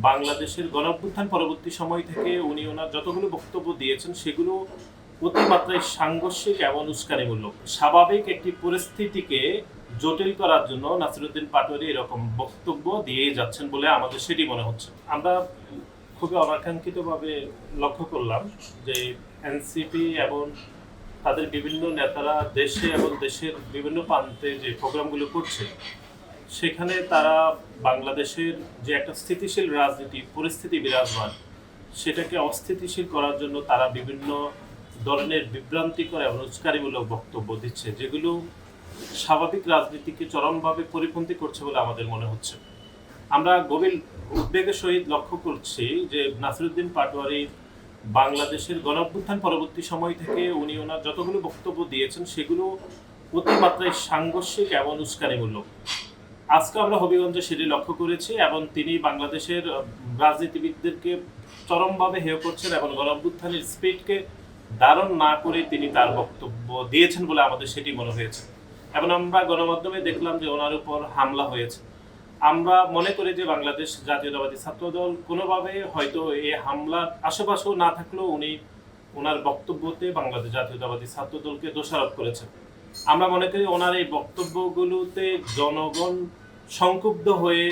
বাংলাদেশের গণঅভ্যুত্থান পরবর্তী সময় থেকে উনি ওনার যতগুলো বক্তব্য দিয়েছেন সেগুলো অতিমাত্রায় সাংঘর্ষিক এবং উস্কানিমূলক। স্বাভাবিক একটি পরিস্থিতিকে জটিল করার জন্য নাসিরুদ্দিন পাটোয়ারি এরকম বক্তব্য দিয়েই যাচ্ছেন বলে আমাদের সেটি মনে হচ্ছে। আমরা খুবই অনাকাঙ্ক্ষিতভাবে লক্ষ্য করলাম যে এনসিপি এবং তাদের বিভিন্ন নেতারা দেশে এবং দেশের বিভিন্ন প্রান্তে যে প্রোগ্রামগুলো করছে সেখানে তারা বাংলাদেশের যে একটা স্থিতিশীল রাজনীতি পরিস্থিতি বিরাজমান সেটাকে অস্থিতিশীল করার জন্য তারা বিভিন্ন ধরনের বিভ্রান্তিকর এবং উস্কানিমূলক বক্তব্য দিচ্ছে, যেগুলো স্বাভাবিক রাজনীতিকে চরমভাবে পরিপন্থী করছে বলে আমাদের মনে হচ্ছে। আমরা গভীর উদ্বেগের সহিত লক্ষ্য করছি যে নাসিরুদ্দিন পাটোয়ারি বাংলাদেশের গণঅভ্যুত্থান পরবর্তী সময় থেকে উনি ওনার যতগুলো বক্তব্য দিয়েছেন সেগুলো অতিমাত্রায় সাংঘর্ষিক এবং উস্কানিমূলক। আজকে আমরা হবিগঞ্জে সেটি লক্ষ্য করেছি এবং তিনি বাংলাদেশের রাজনীতিবিদদেরকে চরমভাবে হেয় করছেন এবং গণঅভ্যুত্থানের স্পিডকে ধারণ না করে তিনি তার বক্তব্য দিয়েছেন বলে আমাদের সেটি মনে হয়েছে। এবং আমরা গণমাধ্যমে দেখলাম যে ওনার উপর হামলা হয়েছে। আমরা মনে করি যে বাংলাদেশ জাতীয়তাবাদী ছাত্রদল কোনোভাবে হয়তো এই হামলার আশেপাশেও না থাকলেও উনি ওনার বক্তব্যতে বাংলাদেশ জাতীয়তাবাদী ছাত্রদলকে দোষারোপ করেছেন। আমরা মনে করি ওনার এই বক্তব্যগুলোতে জনগণ সংক্ষুব্ধ হয়ে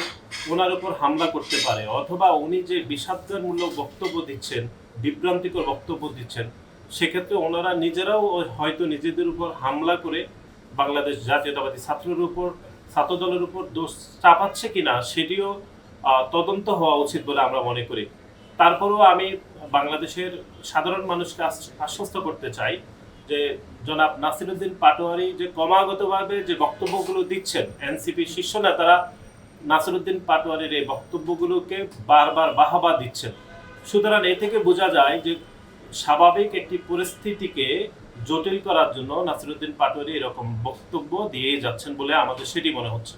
ওনার উপর হামলা করতে পারে, অথবা উনি যে বিষাদমূলক বক্তব্য দিচ্ছেন, বিভ্রান্তিকর বক্তব্য দিচ্ছেন, সেক্ষেত্রে ওনারা নিজেরাও হয়তো নিজেদের উপর হামলা করে বাংলাদেশ জাতীয়তাবাদী ছাত্রদলের উপর দোষ চাপাচ্ছে কিনা সেটিও তদন্ত হওয়া উচিত বলে আমরা মনে করি। তারপরেও আমি বাংলাদেশের সাধারণ মানুষকে আশ্বস্ত করতে চাই যে জনাব নাসিরুদ্দিন পাটোয়ারি যে ক্রমাগতভাবে যে বক্তব্যগুলো দিচ্ছেন, এনসিপির শীর্ষ নেতারা নাসিরুদ্দিন পাটোয়ারির এই বক্তব্যগুলোকে বারবার বাহবা দিচ্ছেন। সুতরাং এ থেকে বোঝা যায় যে স্বাভাবিক একটি পরিস্থিতিকে জটিল করার জন্য নাসিরুদ্দিন পাটোয়ারি এরকম বক্তব্য দিয়েই যাচ্ছেন বলে আমাদের সেটি মনে হচ্ছে।